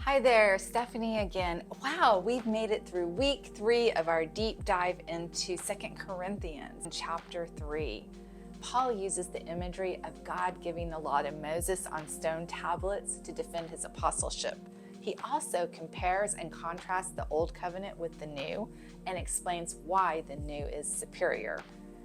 Hi there, Stephanie again. Wow, we've made it through week 3 of our deep dive into 2 Corinthians, chapter 3. Paul uses the imagery of God giving the law to Moses on stone tablets to defend his apostleship. He also compares and contrasts the old covenant with the new and explains why the new is superior.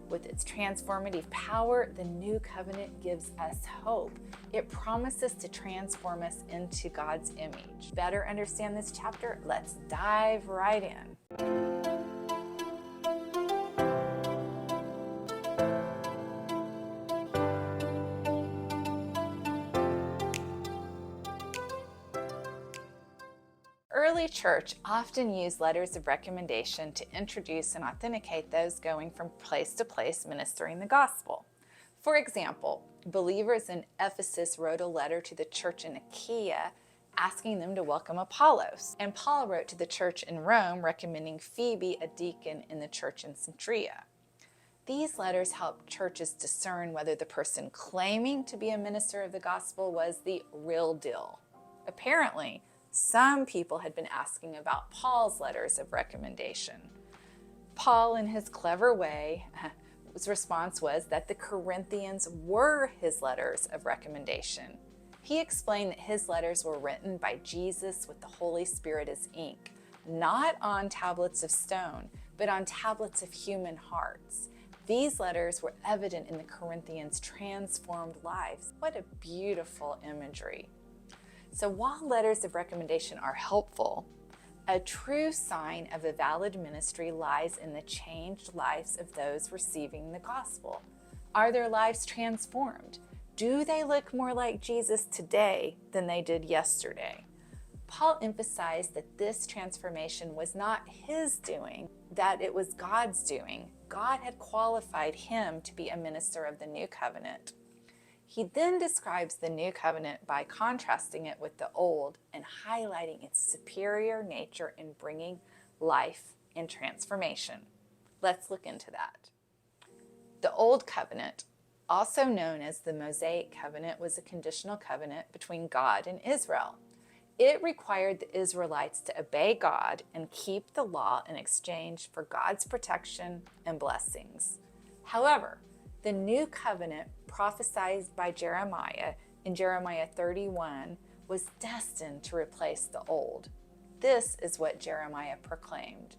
With its transformative power, the new covenant gives us hope. It promises to transform us into God's image. Better understand this chapter? Let's dive right in. Early church often used letters of recommendation to introduce and authenticate those going from place to place ministering the gospel. For example, believers in Ephesus wrote a letter to the church in Achaia asking them to welcome Apollos, and Paul wrote to the church in Rome recommending Phoebe, a deacon in the church in Centuria. These letters helped churches discern whether the person claiming to be a minister of the gospel was the real deal. Apparently, some people had been asking about Paul's letters of recommendation. Paul, in his clever way, his response was that the Corinthians were his letters of recommendation. He explained that his letters were written by Jesus with the Holy Spirit as ink, not on tablets of stone, but on tablets of human hearts. These letters were evident in the Corinthians' transformed lives. What a beautiful imagery. So while letters of recommendation are helpful, a true sign of a valid ministry lies in the changed lives of those receiving the gospel. Are their lives transformed? Do they look more like Jesus today than they did yesterday? Paul emphasized that this transformation was not his doing, that it was God's doing. God had qualified him to be a minister of the new covenant. He then describes the new covenant by contrasting it with the old and highlighting its superior nature in bringing life and transformation. Let's look into that. The old covenant, also known as the Mosaic covenant, was a conditional covenant between God and Israel. It required the Israelites to obey God and keep the law in exchange for God's protection and blessings. However, the new covenant prophesied by Jeremiah in Jeremiah 31 was destined to replace the old. This is what Jeremiah proclaimed.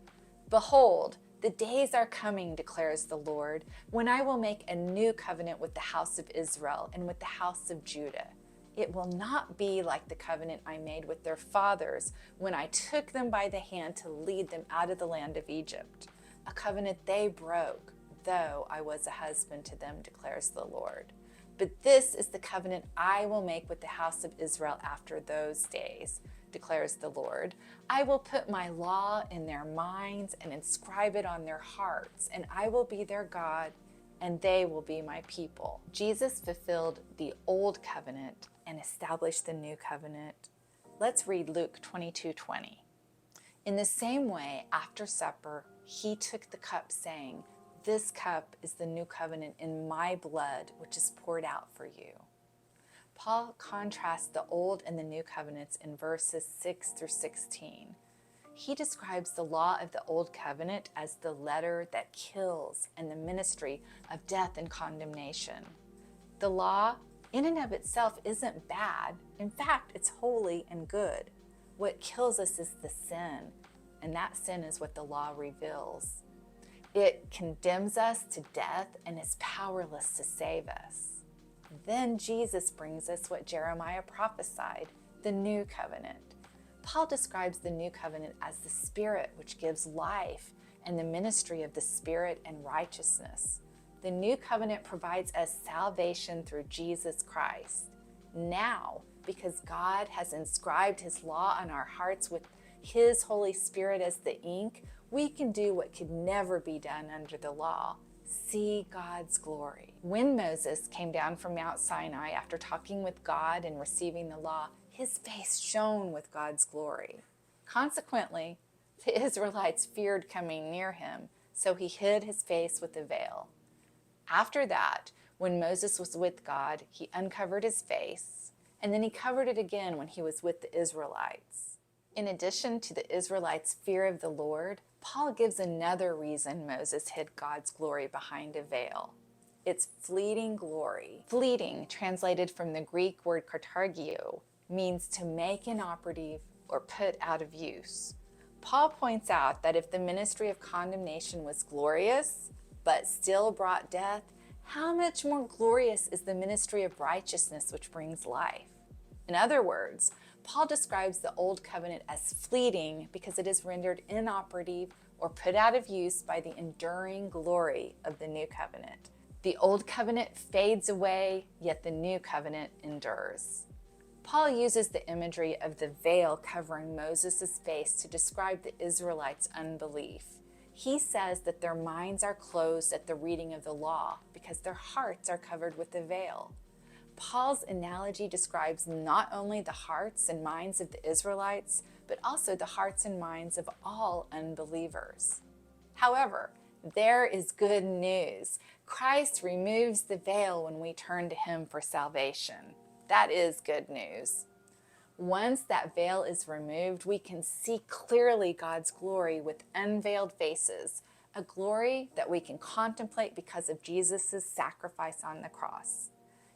"Behold, the days are coming, declares the Lord, when I will make a new covenant with the house of Israel and with the house of Judah. It will not be like the covenant I made with their fathers when I took them by the hand to lead them out of the land of Egypt, a covenant they broke, though I was a husband to them, declares the Lord. But this is the covenant I will make with the house of Israel after those days, declares the Lord. I will put my law in their minds and inscribe it on their hearts, and I will be their God, and they will be my people." Jesus fulfilled the old covenant and established the new covenant. Let's read Luke 22:20. "In the same way, after supper, he took the cup, saying, 'This cup is the new covenant in my blood, which is poured out for you.'" Paul contrasts the old and the new covenants in verses 6 through 16. He describes the law of the old covenant as the letter that kills and the ministry of death and condemnation. The law, in and of itself, isn't bad. In fact, it's holy and good. What kills us is the sin, and that sin is what the law reveals. It condemns us to death and is powerless to save us. Then Jesus brings us what Jeremiah prophesied, the new covenant. Paul describes the new covenant as the Spirit which gives life and the ministry of the Spirit and righteousness. The new covenant provides us salvation through Jesus Christ. Now, because God has inscribed his law on our hearts with his Holy Spirit as the ink, we can do what could never be done under the law: see God's glory. When Moses came down from Mount Sinai after talking with God and receiving the law, his face shone with God's glory. Consequently, the Israelites feared coming near him, so he hid his face with a veil. After that, when Moses was with God, he uncovered his face, and then he covered it again when he was with the Israelites. In addition to the Israelites' fear of the Lord, Paul gives another reason Moses hid God's glory behind a veil. It's fleeting glory. Fleeting, translated from the Greek word katargio, means to make inoperative or put out of use. Paul points out that if the ministry of condemnation was glorious, but still brought death, how much more glorious is the ministry of righteousness, which brings life? In other words, Paul describes the old covenant as fleeting because it is rendered inoperative or put out of use by the enduring glory of the new covenant. The old covenant fades away, yet the new covenant endures. Paul uses the imagery of the veil covering Moses' face to describe the Israelites' unbelief. He says that their minds are closed at the reading of the law because their hearts are covered with the veil. Paul's analogy describes not only the hearts and minds of the Israelites, but also the hearts and minds of all unbelievers. However, there is good news. Christ removes the veil when we turn to him for salvation. That is good news. Once that veil is removed, we can see clearly God's glory with unveiled faces, a glory that we can contemplate because of Jesus' sacrifice on the cross.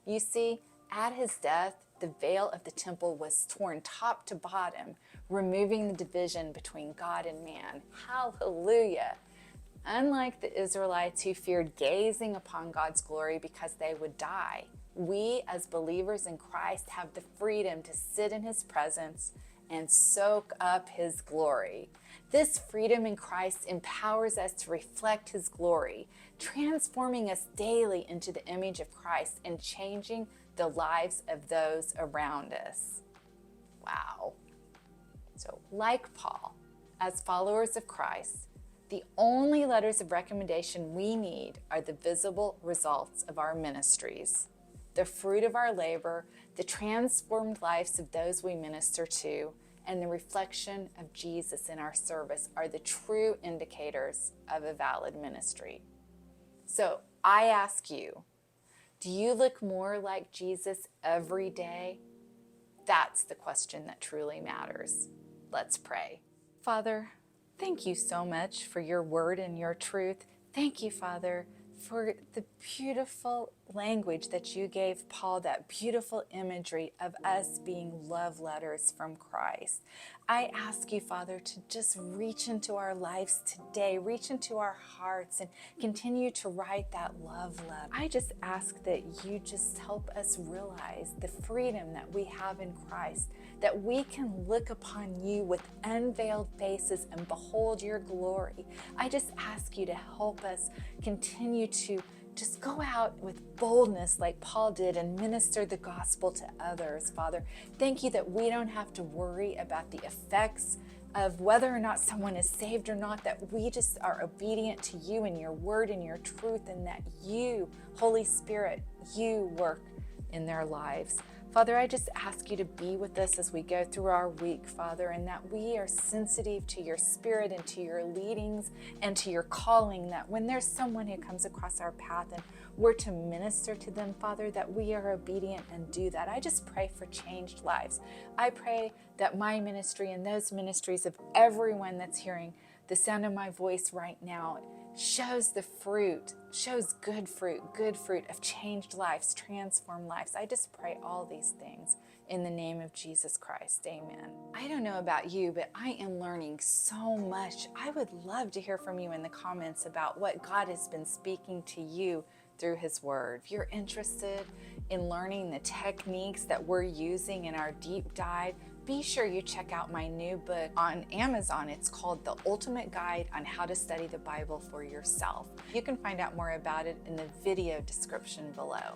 You see, at his death, the veil of the temple was torn top to bottom, removing the division between God and man. Hallelujah! Unlike the Israelites who feared gazing upon God's glory because they would die, we as believers in Christ have the freedom to sit in his presence and soak up his glory. This freedom in Christ empowers us to reflect his glory, transforming us daily into the image of Christ and changing the lives of those around us. Wow. So, like Paul, as followers of Christ, the only letters of recommendation we need are the visible results of our ministries. The fruit of our labor, the transformed lives of those we minister to, and the reflection of Jesus in our service are the true indicators of a valid ministry. So I ask you, do you look more like Jesus every day? That's the question that truly matters. Let's pray. Father, thank you so much for your word and your truth. Thank you, Father, for the beautiful language that you gave Paul, that beautiful imagery of us being love letters from Christ. I ask you, Father, to just reach into our lives today, reach into our hearts and continue to write that love letter. I just ask that you just help us realize the freedom that we have in Christ, that we can look upon you with unveiled faces and behold your glory. I just ask you to help us continue to just go out with boldness like Paul did and minister the gospel to others, Father. Thank you that we don't have to worry about the effects of whether or not someone is saved or not, that we just are obedient to you and your word and your truth, and that you, Holy Spirit, you work in their lives. Father, I just ask you to be with us as we go through our week, Father, and that we are sensitive to your spirit and to your leadings and to your calling, that when there's someone who comes across our path and we're to minister to them, Father, that we are obedient and do that. I just pray for changed lives. I pray that my ministry and those ministries of everyone that's hearing the sound of my voice right now shows the fruit, shows good fruit of changed lives, transformed lives. I just pray all these things in the name of Jesus Christ. Amen. I don't know about you, but I am learning so much. I would love to hear from you in the comments about what God has been speaking to you through his word. If you're interested in learning the techniques that we're using in our deep dive, be sure you check out my new book on Amazon. It's called The Ultimate Guide on How to Study the Bible for Yourself. You can find out more about it in the video description below.